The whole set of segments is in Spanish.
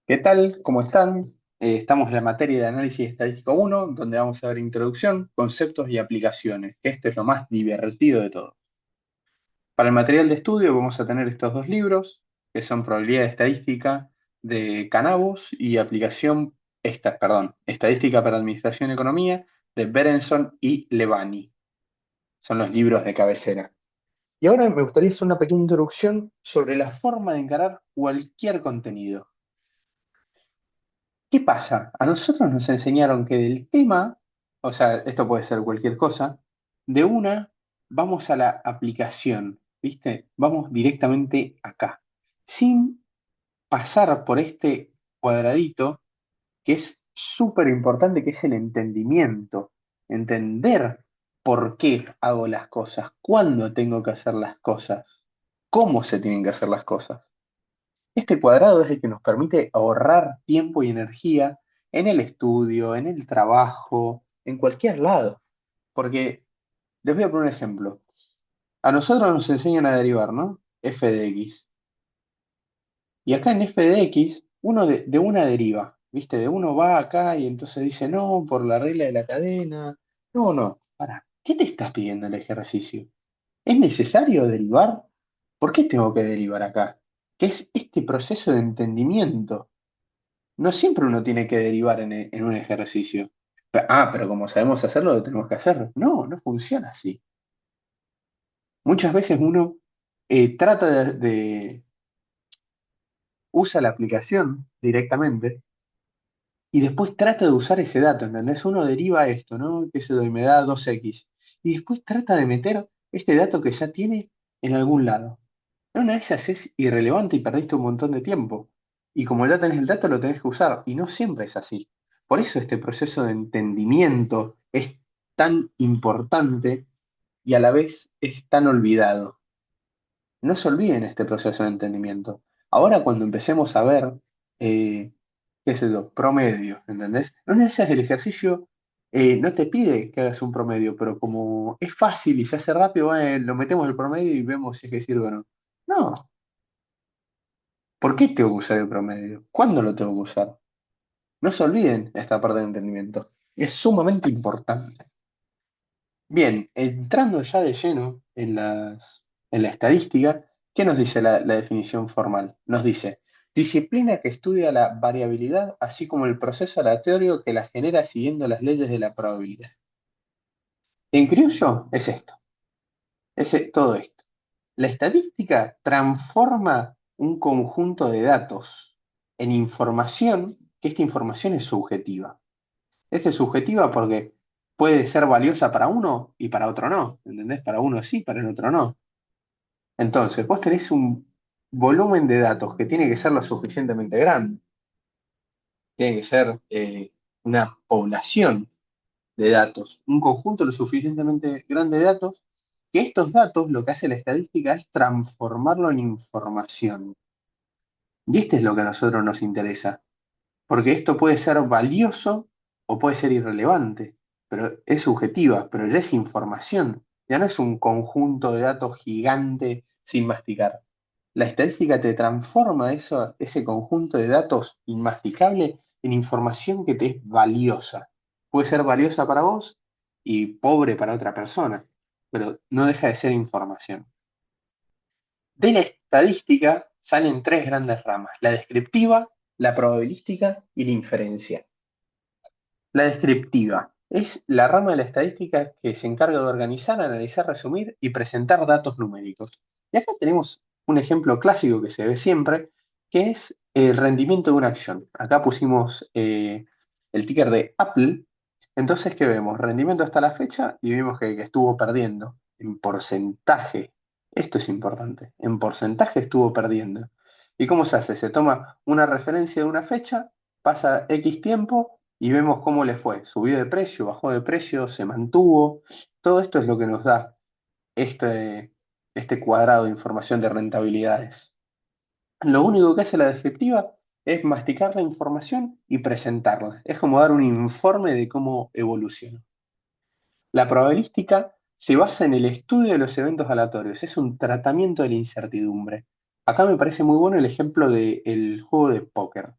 ¿Qué tal? ¿Cómo están? Estamos en la materia de análisis estadístico uno, donde vamos a ver introducción, conceptos y aplicaciones, que esto es lo más divertido de todo. Para el material de estudio vamos a tener estos dos libros, que son Probabilidad Estadística de Canavos y Estadística para Administración y Economía de Berenson y Levani. Son los libros de cabecera. Y ahora me gustaría hacer una pequeña introducción sobre la forma de encarar cualquier contenido. ¿Qué pasa? A nosotros nos enseñaron que del tema, o sea, esto puede ser cualquier cosa, de una vamos a la aplicación, ¿viste? Vamos directamente acá, sin pasar por este cuadradito que es súper importante, que es el entendimiento. Entender por qué hago las cosas, cuándo tengo que hacer las cosas, cómo se tienen que hacer las cosas. Este cuadrado es el que nos permite ahorrar tiempo y energía en el estudio, en el trabajo, en cualquier lado. Porque les voy a poner un ejemplo. A nosotros nos enseñan a derivar, ¿no? F de X. Y acá en F de X, uno de una deriva, ¿viste? De uno va acá y entonces dice, no, por la regla de la cadena. No, no, para. ¿Qué te estás pidiendo el ejercicio? ¿Es necesario derivar? ¿Por qué tengo que derivar acá? ¿Qué es este proceso de entendimiento? No siempre uno tiene que derivar en un ejercicio. Pero como sabemos hacerlo, lo tenemos que hacer. No, no funciona así. Muchas veces uno trata usa la aplicación directamente y después trata de usar ese dato, ¿entendés? Uno deriva esto, ¿no? Que se doy, me da 2x. Y después trata de meter este dato que ya tiene en algún lado. En una de esas es irrelevante y perdiste un montón de tiempo. Y como ya tenés el dato, lo tenés que usar. Y no siempre es así. Por eso este proceso de entendimiento es tan importante y a la vez es tan olvidado. No se olviden este proceso de entendimiento. Ahora cuando empecemos a ver, eh, qué sé yo, promedio, ¿entendés? En una de esas el ejercicio no te pide que hagas un promedio, pero como es fácil y se hace rápido, lo metemos el promedio y vemos si es que sirve o no. No, ¿por qué tengo que usar el promedio? ¿Cuándo lo tengo que usar? No se olviden esta parte de entendimiento. Es sumamente importante. Bien, entrando ya de lleno en la estadística, ¿qué nos dice la definición formal? Nos dice, disciplina que estudia la variabilidad, así como el proceso aleatorio que la genera siguiendo las leyes de la probabilidad. En criollo es esto, todo esto. La estadística transforma un conjunto de datos en información, que esta información es subjetiva. Es subjetiva porque puede ser valiosa para uno y para otro no, ¿entendés? Para uno sí, para el otro no. Entonces, vos tenés un volumen de datos que tiene que ser lo suficientemente grande, tiene que ser una población de datos, un conjunto lo suficientemente grande de datos, que estos datos lo que hace la estadística es transformarlo en información. Y este es lo que a nosotros nos interesa, porque esto puede ser valioso o puede ser irrelevante, pero es subjetiva, pero ya es información, ya no es un conjunto de datos gigante sin masticar. La estadística te transforma ese conjunto de datos inmasticable en información que te es valiosa. Puede ser valiosa para vos y pobre para otra persona, pero no deja de ser información. De la estadística salen tres grandes ramas: la descriptiva, la probabilística y la inferencia. La descriptiva es la rama de la estadística que se encarga de organizar, analizar, resumir y presentar datos numéricos. Y acá tenemos un ejemplo clásico que se ve siempre, que es el rendimiento de una acción. Acá pusimos el ticker de Apple. Entonces, ¿qué vemos? Rendimiento hasta la fecha y vimos que estuvo perdiendo en porcentaje. Esto es importante. En porcentaje estuvo perdiendo. ¿Y cómo se hace? Se toma una referencia de una fecha, pasa X tiempo y vemos cómo le fue. Subió de precio, bajó de precio, se mantuvo. Todo esto es lo que nos da este cuadrado de información de rentabilidades. Lo único que hace la descriptiva es masticar la información y presentarla. Es como dar un informe de cómo evoluciona. La probabilística se basa en el estudio de los eventos aleatorios. Es un tratamiento de la incertidumbre. Acá me parece muy bueno el ejemplo del juego de póker.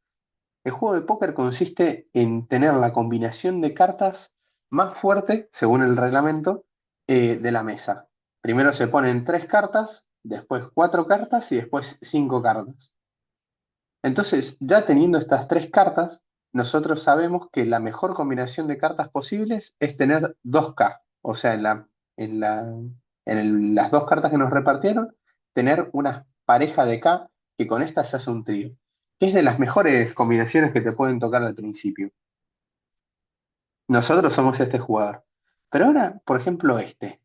El juego de póker consiste en tener la combinación de cartas más fuerte, según el reglamento, de la mesa. Primero se ponen tres cartas, después cuatro cartas y después cinco cartas. Entonces, ya teniendo estas tres cartas, nosotros sabemos que la mejor combinación de cartas posibles es tener dos k. O sea, en la, las dos cartas que nos repartieron, tener una pareja de K que con esta se hace un trío. Que es de las mejores combinaciones que te pueden tocar al principio. Nosotros somos este jugador. Pero ahora, por ejemplo, este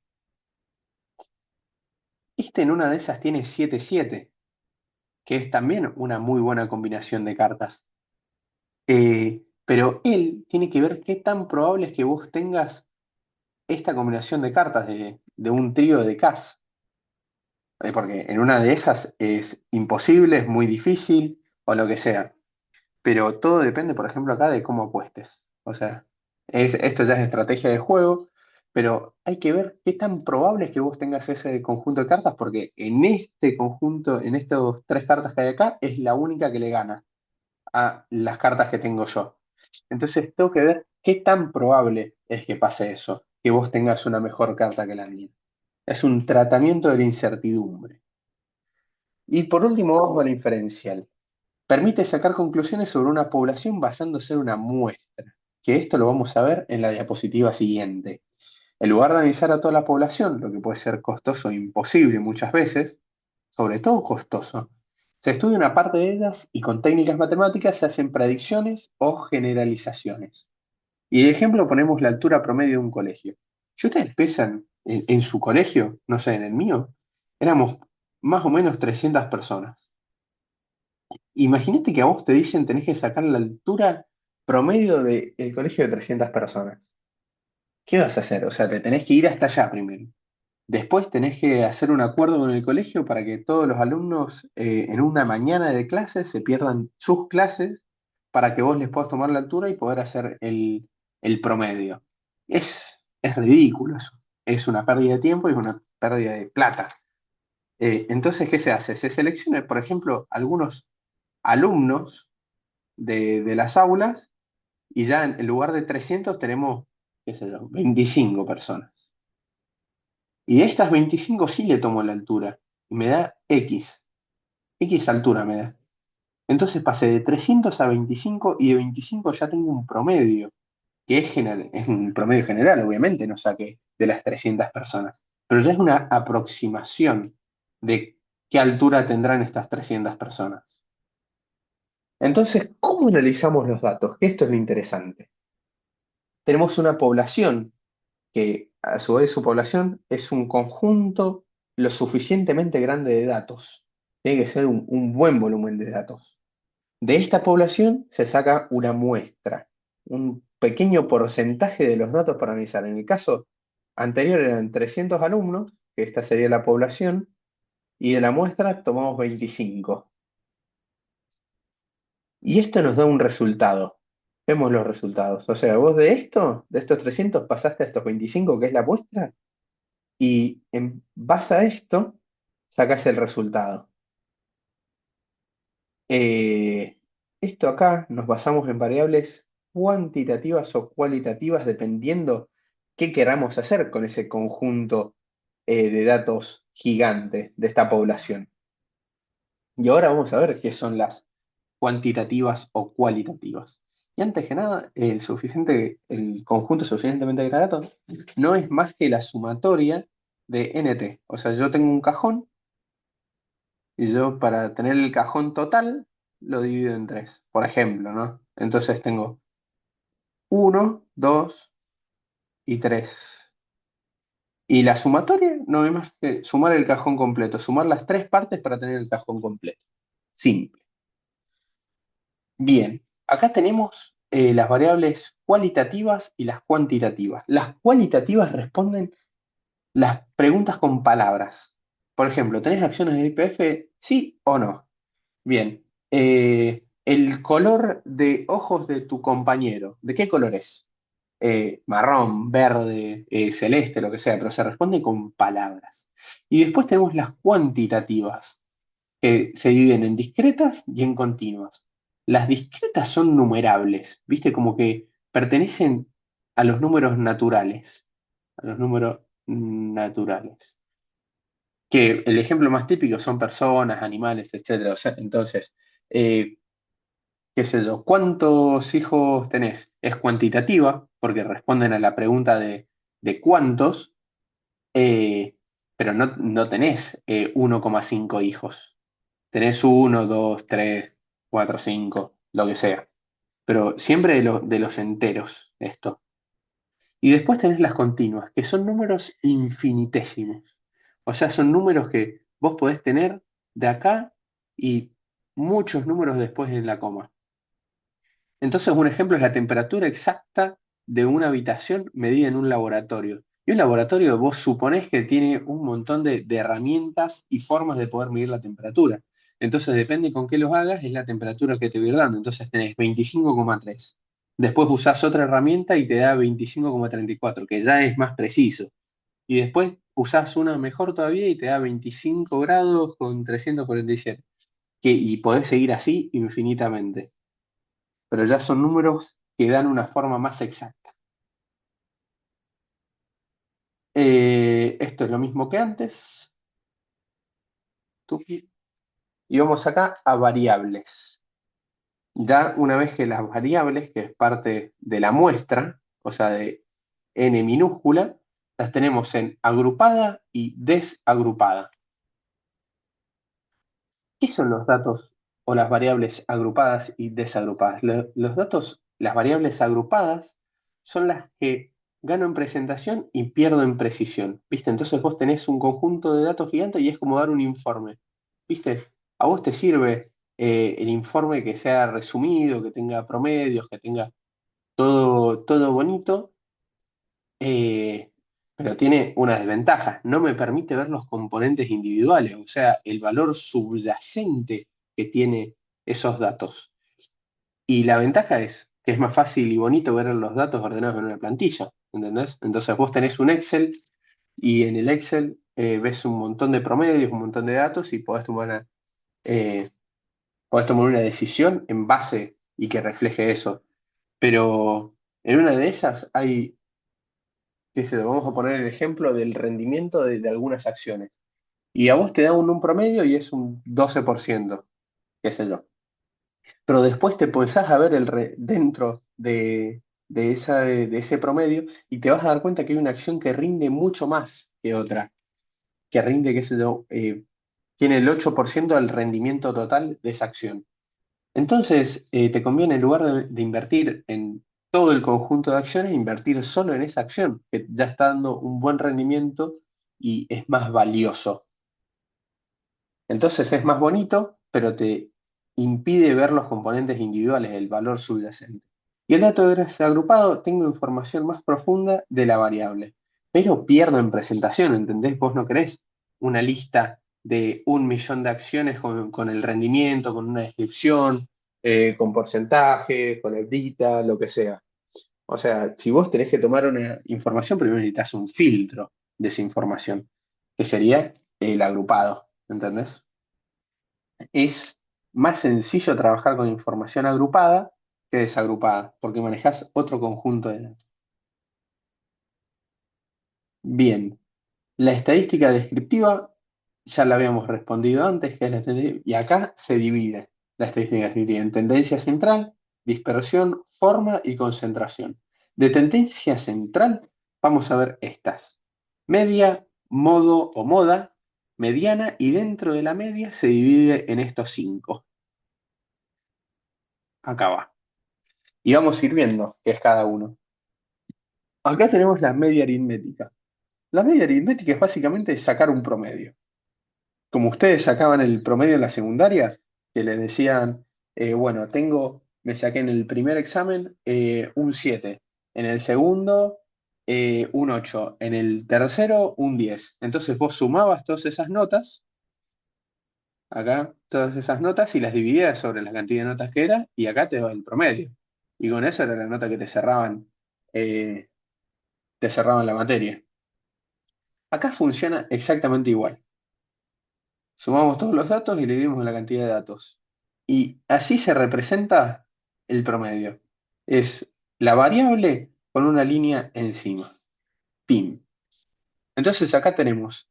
en una de esas tiene 7-7, que es también una muy buena combinación de cartas. Pero él tiene que ver qué tan probable es que vos tengas esta combinación de cartas de un trío de Cas. Porque en una de esas es imposible, es muy difícil o lo que sea. Pero todo depende, por ejemplo, acá de cómo apuestes. O sea, esto ya es estrategia de juego, pero hay que ver qué tan probable es que vos tengas ese conjunto de cartas, porque en este conjunto, en estos tres cartas que hay acá, es la única que le gana a las cartas que tengo yo. Entonces tengo que ver qué tan probable es que pase eso, que vos tengas una mejor carta que la mía. Es un tratamiento de la incertidumbre. Y por último, vamos a la inferencial. Permite sacar conclusiones sobre una población basándose en una muestra, que esto lo vamos a ver en la diapositiva siguiente. En lugar de analizar a toda la población, lo que puede ser costoso e imposible muchas veces, sobre todo costoso, se estudia una parte de ellas y con técnicas matemáticas se hacen predicciones o generalizaciones. Y de ejemplo ponemos la altura promedio de un colegio. Si ustedes piensan en su colegio, no sé, en el mío, éramos más o menos 300 personas. Imagínate que a vos te dicen tenés que sacar la altura promedio del colegio de 300 personas. ¿Qué vas a hacer? O sea, te tenés que ir hasta allá primero. Después tenés que hacer un acuerdo con el colegio para que todos los alumnos en una mañana de clases se pierdan sus clases para que vos les puedas tomar la altura y poder hacer el promedio. Es ridículo eso. Es una pérdida de tiempo y es una pérdida de plata. Entonces, ¿qué se hace? Se selecciona, por ejemplo, algunos alumnos de las aulas y ya en lugar de 300 tenemos, qué sé yo, 25 personas. Y de estas 25 sí le tomo la altura y me da X altura me da. Entonces pasé de 300 a 25 y de 25 ya tengo un promedio, que es un promedio general, obviamente, no saqué de las 300 personas, pero ya es una aproximación de qué altura tendrán estas 300 personas. Entonces, ¿cómo analizamos los datos? Que esto es lo interesante. Tenemos una población que a su vez su población es un conjunto lo suficientemente grande de datos. Tiene que ser un buen volumen de datos. De esta población se saca una muestra, un pequeño porcentaje de los datos para analizar. En el caso anterior eran 300 alumnos, que esta sería la población, y de la muestra tomamos 25. Y esto nos da un resultado. Vemos los resultados. O sea, vos de esto, de estos 300, pasaste a estos 25, que es la muestra, y en base a esto, sacás el resultado. Eh, Esto acá nos basamos en variables cuantitativas o cualitativas dependiendo qué queramos hacer con ese conjunto de datos gigante de esta población. Y ahora vamos a ver qué son las cuantitativas o cualitativas. Y antes que nada, el conjunto suficientemente grande no es más que la sumatoria de nt. O sea, yo tengo un cajón y yo para tener el cajón total lo divido en tres, por ejemplo, ¿no? Entonces tengo uno, 2 y 3. Y la sumatoria no es más que sumar el cajón completo, sumar las tres partes para tener el cajón completo. Simple. Bien, acá tenemos las variables cualitativas y las cuantitativas. Las cualitativas responden las preguntas con palabras. Por ejemplo, ¿tenés acciones de IPF? ¿Sí o no? Bien. El color de ojos de tu compañero, ¿de qué color es? Marrón, verde, celeste, lo que sea, pero se responde con palabras. Y después tenemos las cuantitativas, que se dividen en discretas y en continuas. Las discretas son numerables, ¿viste? Como que pertenecen a los números naturales, a los números naturales. Que el ejemplo más típico son personas, animales, etcétera. O sea, entonces, eh, qué sé yo, ¿cuántos hijos tenés? Es cuantitativa, porque responden a la pregunta de cuántos, eh, pero no tenés 1,5 hijos. Tenés uno, 2, 3, 4, 5, lo que sea. Pero siempre de los enteros, esto. Y después tenés las continuas, que son números infinitésimos. O sea, son números que vos podés tener de acá y muchos números después en la coma. Entonces, un ejemplo es la temperatura exacta de una habitación medida en un laboratorio. Y un laboratorio vos suponés que tiene un montón de herramientas y formas de poder medir la temperatura. Entonces, depende con qué los hagas, es la temperatura que te va a ir dando. Entonces, tenés 25,3. Después usás otra herramienta y te da 25,34, que ya es más preciso. Y después usás una mejor todavía y te da 25 grados con 347. Y podés seguir así infinitamente, pero ya son números que dan una forma más exacta. Esto es lo mismo que antes. Tuki. Y vamos acá a variables. Ya una vez que las variables, que es parte de la muestra, o sea, de n minúscula, las tenemos en agrupada y desagrupada. ¿Qué son los datos o las variables agrupadas y desagrupadas? Los datos, las variables agrupadas son las que gano en presentación y pierdo en precisión, ¿viste? Entonces vos tenés un conjunto de datos gigante y es como dar un informe, ¿viste? A vos te sirve el informe que sea resumido, que tenga promedios, que tenga todo bonito, eh, pero tiene una desventaja, no me permite ver los componentes individuales, o sea, el valor subyacente que tiene esos datos. Y la ventaja es que es más fácil y bonito ver los datos ordenados en una plantilla, ¿entendés? Entonces vos tenés un Excel y en el Excel ves un montón de promedios, un montón de datos y eh, podés tomar una decisión en base y que refleje eso. Pero en una de esas hay qué sé yo, vamos a poner el ejemplo del rendimiento de algunas acciones. Y a vos te da un promedio y es un 12%, qué sé yo. Pero después te pensás a ver dentro de ese promedio y te vas a dar cuenta que hay una acción que rinde mucho más que otra, que rinde, qué sé yo, tiene el 8% del rendimiento total de esa acción. Entonces, te conviene en lugar de invertir en todo el conjunto de acciones, invertir solo en esa acción, que ya está dando un buen rendimiento y es más valioso. Entonces es más bonito, pero te impide ver los componentes individuales, el valor subyacente. Y el dato agrupado, tengo información más profunda de la variable, pero pierdo en presentación, ¿entendés? Vos no querés una lista de 1 millón de acciones con el rendimiento, con una descripción, con porcentaje, con el DITA, lo que sea. O sea, si vos tenés que tomar una información, primero necesitas un filtro de esa información, que sería el agrupado, ¿entendés? Es más sencillo trabajar con información agrupada que desagrupada, porque manejás otro conjunto de datos. Bien, la estadística descriptiva ya la habíamos respondido antes, que es y acá se divide la estadística descriptiva en tendencia central, dispersión, forma y concentración. De tendencia central vamos a ver estas: media, modo o moda, mediana, y dentro de la media se divide en estos cinco. Acá va. Y vamos a ir viendo qué es cada uno. Acá tenemos la media aritmética. La media aritmética es básicamente sacar un promedio. Como ustedes sacaban el promedio en la secundaria, que les decían, bueno, me saqué en el primer examen un 7, en el segundo un 8, en el tercero un 10. Entonces vos sumabas todas esas notas, acá todas esas notas y las dividías sobre la cantidad de notas que era y acá te daba el promedio. Y con eso era la nota que eh, te cerraban la materia. Acá funciona exactamente igual. Sumamos todos los datos y le dividimos la cantidad de datos. Y así se representa el promedio. Es la variable con una línea encima. Pin. Entonces acá tenemos,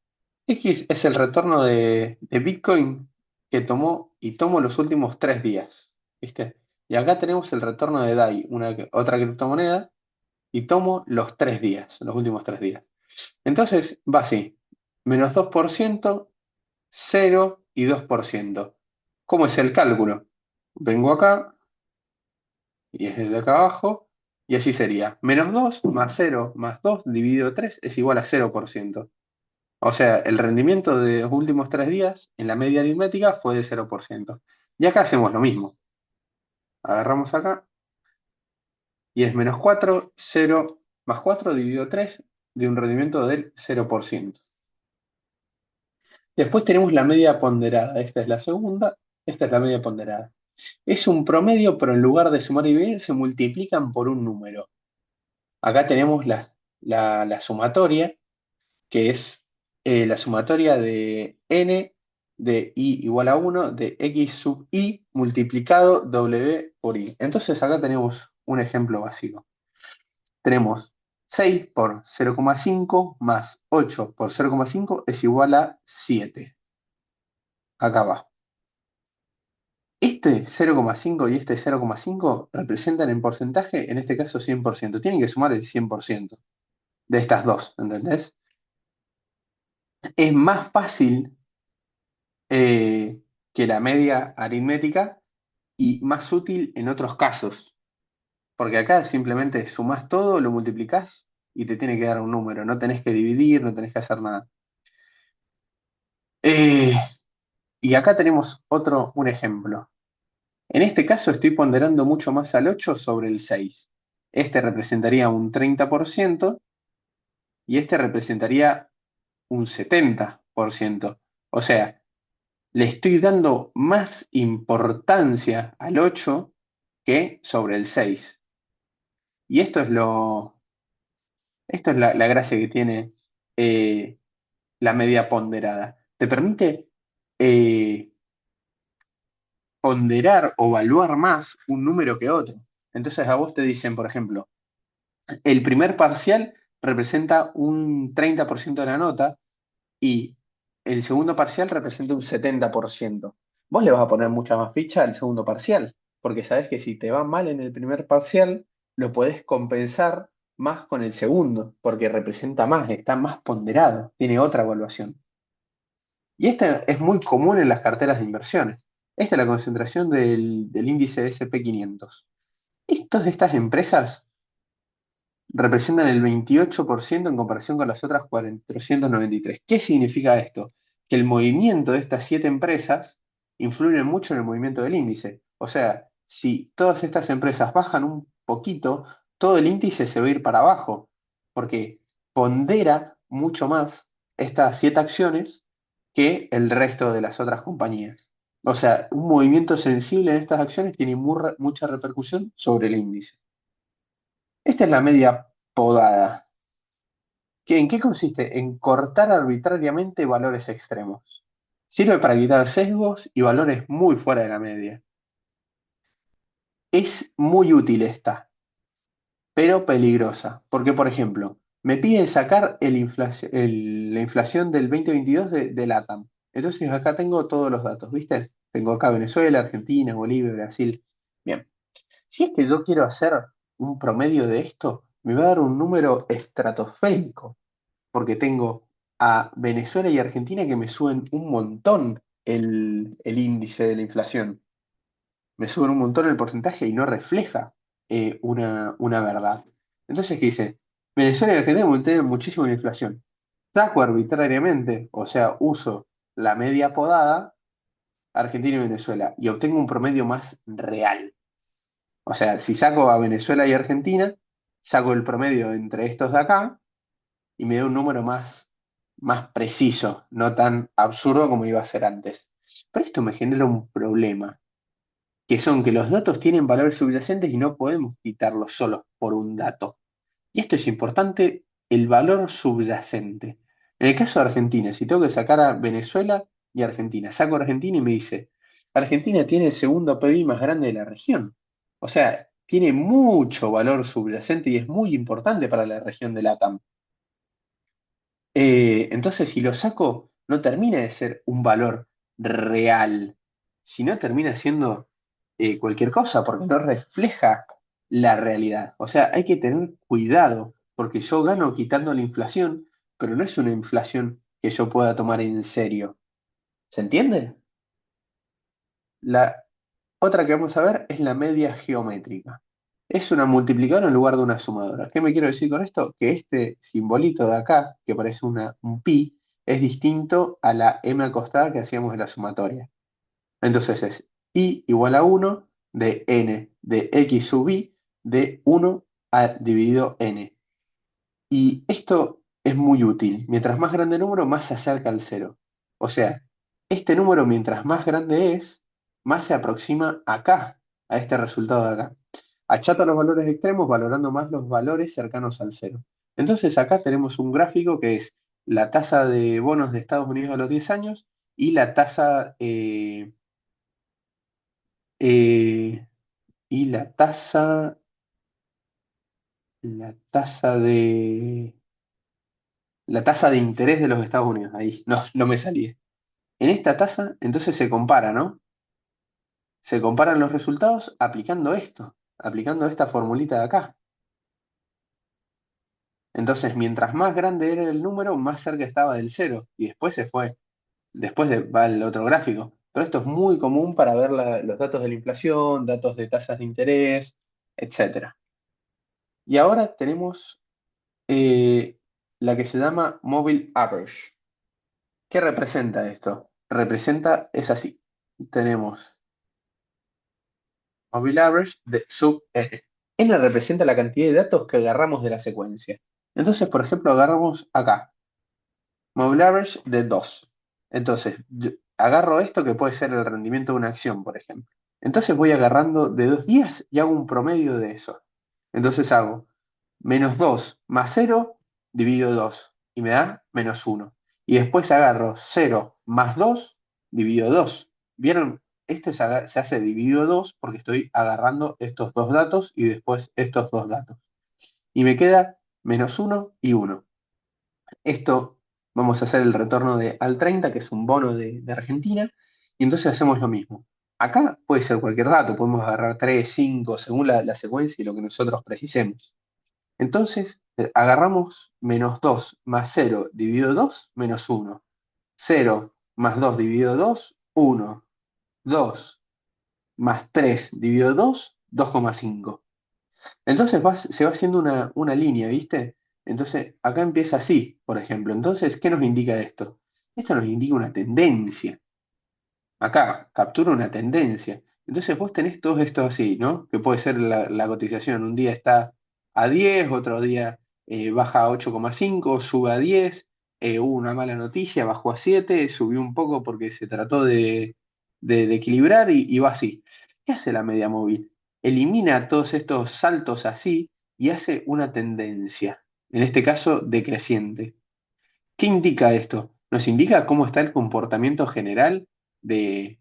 X es el retorno de Bitcoin que tomó y tomó los últimos 3 días. ¿Viste? Y acá tenemos el retorno de DAI, otra criptomoneda, y tomo los 3 días, los últimos 3 días. Entonces va así, -2%, 0 y 2%. ¿Cómo es el cálculo? Vengo acá, y es de acá abajo, y así sería. -2 más 0 más 2 dividido 3 es igual a 0%. O sea, el rendimiento de los últimos 3 días en la media aritmética fue de 0%. Y acá hacemos lo mismo. Agarramos acá y es -4, 0 más 4 dividido 3 de un rendimiento del 0%. Después tenemos la media ponderada. Esta es la segunda, esta es la media ponderada. Es un promedio, pero en lugar de sumar y dividir, se multiplican por un número. Acá tenemos la sumatoria, que es la sumatoria de n de i igual a 1 de x sub i multiplicado w por i. Entonces acá tenemos un ejemplo básico. Tenemos 6 por 0,5 más 8 por 0,5 es igual a 7. Acá va. Este 0,5 y este 0,5 representan en porcentaje, en este caso 100%. Tienen que sumar el 100% de estas dos, ¿entendés? Es más fácil eh, que la media aritmética y más útil en otros casos, porque acá simplemente sumás todo, lo multiplicás y te tiene que dar un número, no tenés que dividir, no tenés que hacer nada. Eh, y acá tenemos un ejemplo. En este caso estoy ponderando mucho más al 8 sobre el 6. Este representaría un 30% y este representaría un 70%. O sea, le estoy dando más importancia al 8 que sobre el 6. Y esto es la gracia que tiene la media ponderada. Te permite eh, ponderar o evaluar más un número que otro. Entonces a vos te dicen, por ejemplo, el primer parcial representa un 30% de la nota y el segundo parcial representa un 70%. Vos le vas a poner mucha más ficha al segundo parcial, porque sabés que si te va mal en el primer parcial, lo podés compensar más con el segundo, porque representa más, está más ponderado, tiene otra evaluación. Y esta es muy común en las carteras de inversiones. Esta es la concentración del índice S&P 500. Estas empresas representan el 28% en comparación con las otras 493. ¿Qué significa esto? Que el movimiento de estas 7 empresas influye mucho en el movimiento del índice. O sea, si todas estas empresas bajan un poquito, todo el índice se va a ir para abajo, porque pondera mucho más estas 7 acciones que el resto de las otras compañías. O sea, un movimiento sensible en estas acciones tiene mucha repercusión sobre el índice. Esta es la media podada. ¿En qué consiste? En cortar arbitrariamente valores extremos. Sirve para quitar sesgos y valores muy fuera de la media. Es muy útil esta, pero peligrosa, porque por ejemplo, me piden sacar la inflación del 2022 de LATAM. Entonces acá tengo todos los datos, ¿viste? Tengo acá Venezuela, Argentina, Bolivia, Brasil. Bien, si es que yo quiero hacer un promedio de esto, me va a dar un número estratosférico porque tengo a Venezuela y Argentina que me suben un montón el índice de la inflación. Me suben un montón el porcentaje y no refleja una verdad. Entonces, ¿qué dice? Venezuela y Argentina tienen muchísimo la inflación. Saco arbitrariamente, o sea, uso la media podada, Argentina y Venezuela, y obtengo un promedio más real. O sea, si saco a Venezuela y Argentina, saco el promedio entre estos de acá y me da un número más preciso, no tan absurdo como iba a ser antes. Pero esto me genera un problema, que son que los datos tienen valores subyacentes y no podemos quitarlos solos por un dato. Y esto es importante, el valor subyacente. En el caso de Argentina, si tengo que sacar a Venezuela y Argentina, saco a Argentina y me dice, Argentina tiene el segundo PBI más grande de la región. O sea, tiene mucho valor subyacente y es muy importante para la región de LATAM. Entonces, si lo saco, no termina de ser un valor real, sino termina siendo cualquier cosa, porque no refleja la realidad. O sea, hay que tener cuidado, porque yo gano quitando la inflación, pero no es una inflación que yo pueda tomar en serio. ¿Se entiende? La otra que vamos a ver es la media geométrica. Es una multiplicadora en lugar de una sumadora. ¿Qué me quiero decir con esto? Que este simbolito de acá, que parece un pi, es distinto a la m acostada que hacíamos en la sumatoria. Entonces es i igual a 1 de n de x sub i de 1 a dividido n. Y esto es muy útil. Mientras más grande el número, más se acerca al cero. O sea, este número, mientras más grande es, más se aproxima acá, a este resultado de acá. Achata los valores extremos, valorando más los valores cercanos al cero. Entonces acá tenemos un gráfico que es la tasa de bonos de Estados Unidos a los 10 años y eh, y la tasa de interés de los Estados Unidos. Ahí, no, no me salía. En esta tasa, entonces se compara, ¿no? Se comparan los resultados aplicando esto, aplicando esta formulita de acá. Entonces, mientras más grande era el número, más cerca estaba del cero. Y después se fue. Va el otro gráfico. Pero esto es muy común para ver los datos de la inflación, datos de tasas de interés, etcétera. Y ahora tenemos eh, la que se llama Mobile Average. ¿Qué representa esto? Representa, es así. Tenemos Mobile Average de sub n. N representa la cantidad de datos que agarramos de la secuencia. Entonces, por ejemplo, agarramos acá, Mobile Average de 2. Entonces, yo agarro esto que puede ser el rendimiento de una acción, por ejemplo. Entonces voy agarrando de 2 días y hago un promedio de eso. Entonces hago menos 2 más 0 dividido 2 y me da menos 1. Y después agarro 0 más 2 dividido 2. ¿Vieron? Se hace dividido 2 porque estoy agarrando estos dos datos y después estos dos datos. Y me queda menos 1 y 1. Esto vamos a hacer el retorno de al 30, que es un bono de Argentina, y entonces hacemos lo mismo. Acá puede ser cualquier dato, podemos agarrar 3, 5, según la secuencia y lo que nosotros precisemos. Entonces, agarramos menos 2 más 0 dividido 2, menos 1. 0 más 2 dividido 2, 1. 2 más 3 dividido 2, 2,5. Entonces se va haciendo una línea, ¿viste? Entonces, acá empieza así, por ejemplo. Entonces, ¿qué nos indica esto? Esto nos indica una tendencia. Acá captura una tendencia. Entonces vos tenés todos estos así, ¿no? Que puede ser la cotización. Un día está a 10, otro día baja a 8,5, sube a 10, hubo una mala noticia, bajó a 7, subió un poco porque se trató de equilibrar y va así. ¿Qué hace la media móvil? Elimina todos estos saltos así y hace una tendencia, en este caso decreciente. ¿Qué indica esto? Nos indica cómo está el comportamiento general de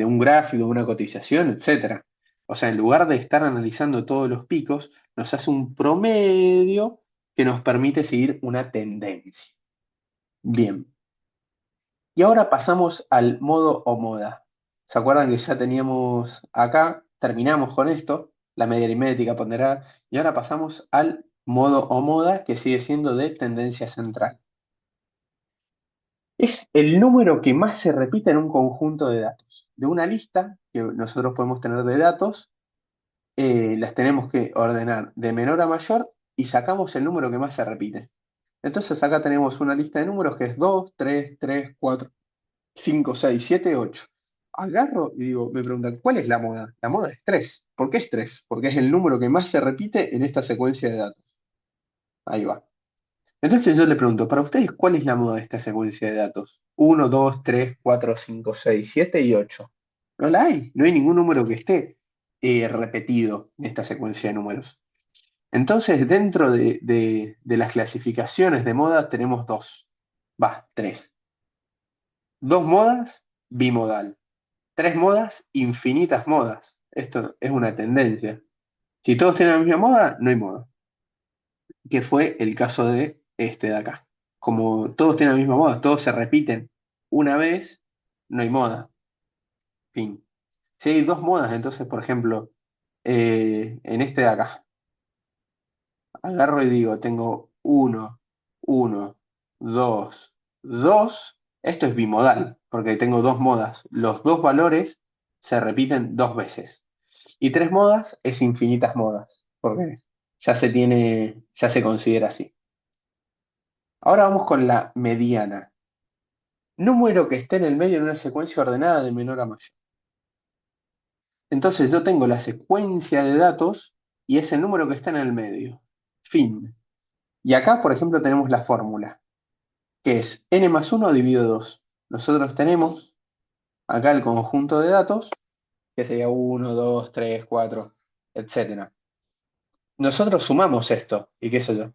un gráfico, de una cotización, etcétera. O sea, en lugar de estar analizando todos los picos, nos hace un promedio que nos permite seguir una tendencia. Bien. Y ahora pasamos al modo o moda. ¿Se acuerdan que ya teníamos acá, terminamos con esto, la media aritmética ponderada, y ahora pasamos al modo o moda que sigue siendo de tendencia central? Es el número que más se repite en un conjunto de datos. De una lista que nosotros podemos tener de datos, las tenemos que ordenar de menor a mayor y sacamos el número que más se repite. Entonces acá tenemos una lista de números que es 2, 3, 3, 4, 5, 6, 7, 8. Agarro y digo, me preguntan, ¿cuál es la moda? La moda es 3. ¿Por qué es 3? Porque es el número que más se repite en esta secuencia de datos. Ahí va. Entonces yo le pregunto, para ustedes, ¿cuál es la moda de esta secuencia de datos? 1, 2, 3, 4, 5, 6, 7 y 8. No la hay, no hay ningún número que esté repetido en esta secuencia de números. Entonces, dentro de las clasificaciones de moda tenemos tres. Dos modas, bimodal. tres modas, infinitas modas. Esto es una tendencia. Si todos tienen la misma moda, no hay moda. Que fue el caso de este de acá. Como todos tienen la misma moda, todos se repiten una vez, no hay moda. Fin. Si hay dos modas, entonces, por ejemplo, en este de acá, agarro y digo, tengo uno, uno, dos, dos. Esto es bimodal, porque tengo dos modas. Los dos valores se repiten dos veces. Y tres modas es infinitas modas, porque ya se considera así. Ahora vamos con la mediana. Número que esté en el medio en una secuencia ordenada de menor a mayor. Entonces yo tengo la secuencia de datos y es el número que está en el medio. Fin. Y acá, por ejemplo, tenemos la fórmula, que es n más 1 dividido 2. Nosotros tenemos acá el conjunto de datos, que sería uno, 2, 3, 4, etcétera. Nosotros sumamos esto, y qué sé yo,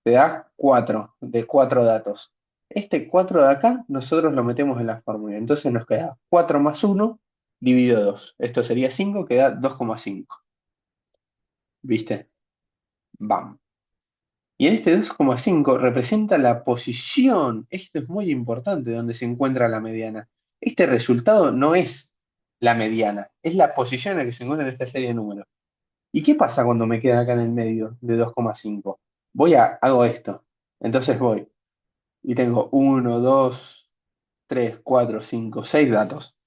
te da 4 de 4 datos. Este 4 de acá, nosotros lo metemos en la fórmula. Entonces nos queda 4 más 1 dividido 2. Esto sería 5, que da 2,5. ¿Viste? Bam. Y en este 2,5 representa la posición. Esto es muy importante, donde se encuentra la mediana. Este resultado no es la mediana, es la posición en la que se encuentra en esta serie de números. ¿Y qué pasa cuando me queda acá en el medio de 2,5? Hago esto. Entonces voy y tengo uno, 2, 3, 4, 5, 6 datos.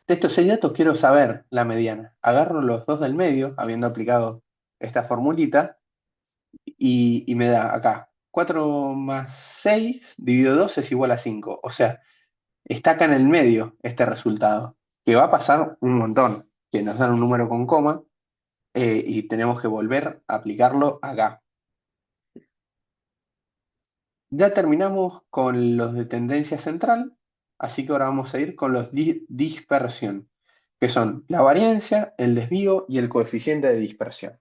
De estos 6 datos quiero saber la mediana. Agarro los dos del medio, habiendo aplicado esta formulita, y me da acá 4 más 6 dividido 2 es igual a 5. O sea, está acá en el medio este resultado, que va a pasar un montón, que nos dan un número con coma, y tenemos que volver a aplicarlo acá. Ya terminamos con los de tendencia central, así que ahora vamos a ir con los dispersión, que son la variancia, el desvío y el coeficiente de dispersión.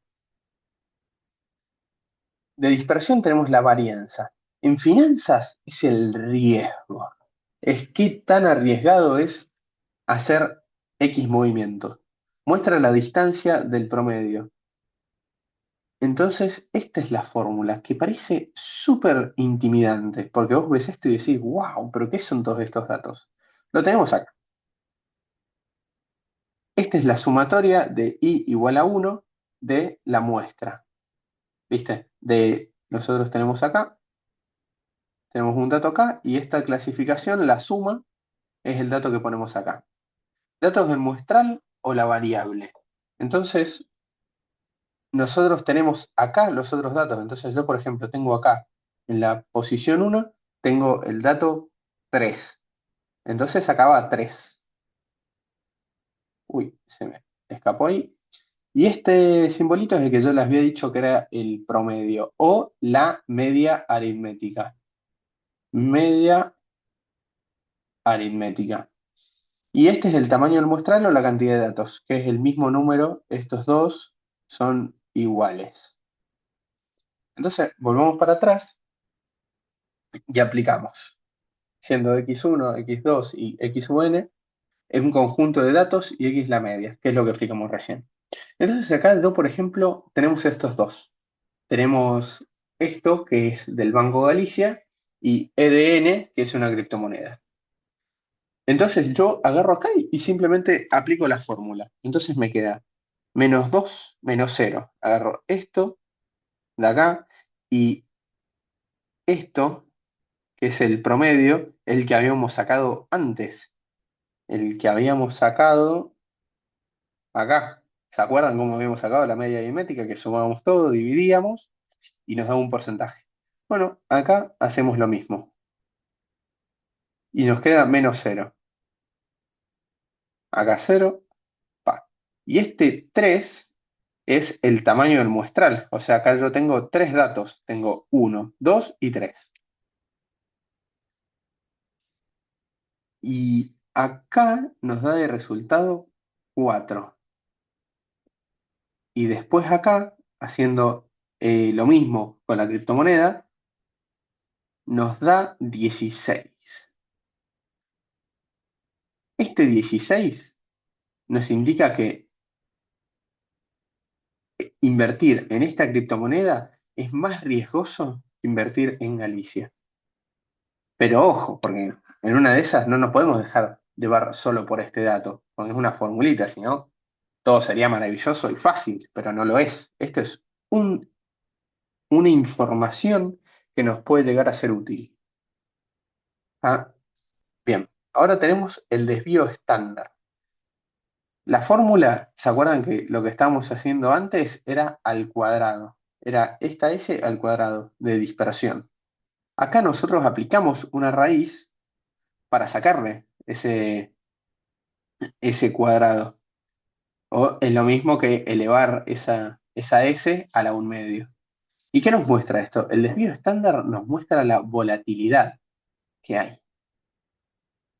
De dispersión tenemos la varianza. En finanzas es el riesgo. Es qué tan arriesgado es hacer X movimiento. Muestra la distancia del promedio. Entonces, esta es la fórmula que parece súper intimidante, porque vos ves esto y decís, wow, pero ¿qué son todos estos datos? Lo tenemos acá. Esta es la sumatoria de i igual a 1 de la muestra. ¿Viste? Nosotros tenemos un dato acá, y esta clasificación, la suma, es el dato que ponemos acá. Datos del muestral o la variable. Entonces, nosotros tenemos acá los otros datos. Entonces yo, por ejemplo, tengo acá en la posición 1, tengo el dato 3. Entonces acá va 3. Uy, se me escapó ahí. Y este simbolito es el que yo les había dicho que era el promedio o la media aritmética. Media aritmética. Y este es el tamaño del muestral o la cantidad de datos, que es el mismo número. Estos dos son iguales. Entonces, volvemos para atrás y aplicamos. Siendo x1, x2 y x sub n, es un conjunto de datos y x la media, que es lo que explicamos recién. Entonces acá yo, por ejemplo, tenemos estos dos. Tenemos esto, que es del Banco Galicia, y EDN, que es una criptomoneda. Entonces yo agarro acá y simplemente aplico la fórmula. Entonces me queda menos 2 menos 0. Agarro esto de acá y esto, que es el promedio, el que habíamos sacado antes. El que habíamos sacado acá. ¿Se acuerdan cómo habíamos sacado la media aritmética? Que sumábamos todo, dividíamos y nos daba un porcentaje. Bueno, acá hacemos lo mismo. Y nos queda menos 0. Acá 0. Pa. Y este 3 es el tamaño del muestral. O sea, acá yo tengo tres datos. Tengo 1, 2 y 3. Y acá nos da de resultado 4. Y después acá, haciendo lo mismo con la criptomoneda, nos da 16. Este 16 nos indica que invertir en esta criptomoneda es más riesgoso que invertir en Galicia. Pero ojo, porque en una de esas no nos podemos dejar llevar solo por este dato, porque es una formulita, si no, todo sería maravilloso y fácil, pero no lo es. Esto es un- una información que nos puede llegar a ser útil. Ah, bien, ahora tenemos el desvío estándar. La fórmula, ¿se acuerdan que lo que estábamos haciendo antes era al cuadrado? Era esta S al cuadrado de dispersión. Acá nosotros aplicamos una raíz para sacarle ese cuadrado. O es lo mismo que elevar esa S a la 1/2. ¿Y qué nos muestra esto? El desvío estándar nos muestra la volatilidad que hay.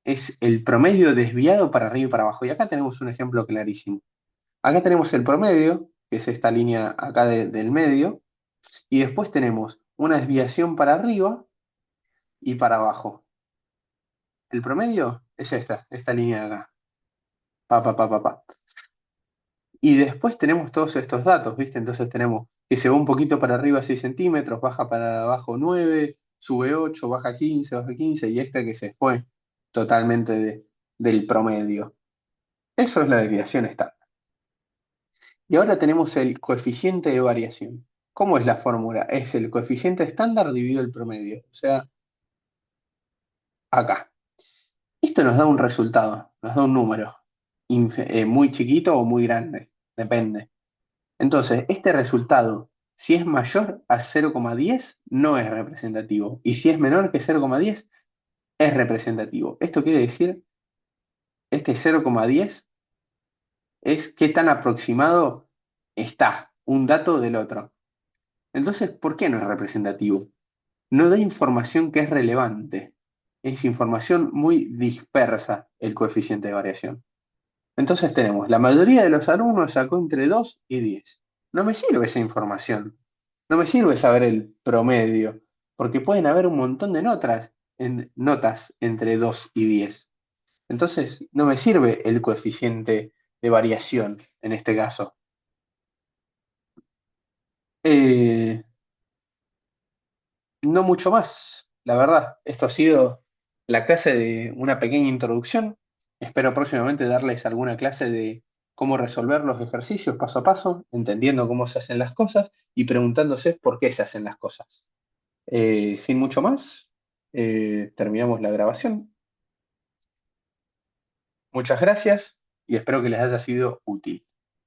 Es el promedio desviado para arriba y para abajo. Y acá tenemos un ejemplo clarísimo. Acá tenemos el promedio, que es esta línea acá del medio, y después tenemos una desviación para arriba y para abajo. El promedio es esta línea de acá. Pa, pa, pa, pa, pa. Y después tenemos todos estos datos, ¿viste? Entonces tenemos que se va un poquito para arriba 6 centímetros, baja para abajo 9, sube 8, baja 15, y esta que se fue totalmente del promedio. Eso es la desviación estándar. Y ahora tenemos el coeficiente de variación. ¿Cómo es la fórmula? Es el coeficiente estándar dividido el promedio. O sea, acá. Esto nos da un resultado, nos da un número muy chiquito o muy grande, depende. Entonces, este resultado, si es mayor a 0,10, no es representativo. Y si es menor que 0,10, es representativo. Esto quiere decir, este 0,10 es qué tan aproximado está un dato del otro. Entonces, ¿por qué no es representativo? No da información que es relevante. Es información muy dispersa el coeficiente de variación. Entonces tenemos, la mayoría de los alumnos sacó entre 2 y 10. No me sirve esa información. No me sirve saber el promedio, porque pueden haber un montón de notas entre 2 y 10. Entonces, no me sirve el coeficiente de variación en este caso. Eh, no mucho más, la verdad. Esto ha sido la clase de una pequeña introducción. Espero próximamente darles alguna clase de cómo resolver los ejercicios paso a paso, entendiendo cómo se hacen las cosas y preguntándose por qué se hacen las cosas. Sin mucho más, terminamos la grabación. Muchas gracias y espero que les haya sido útil.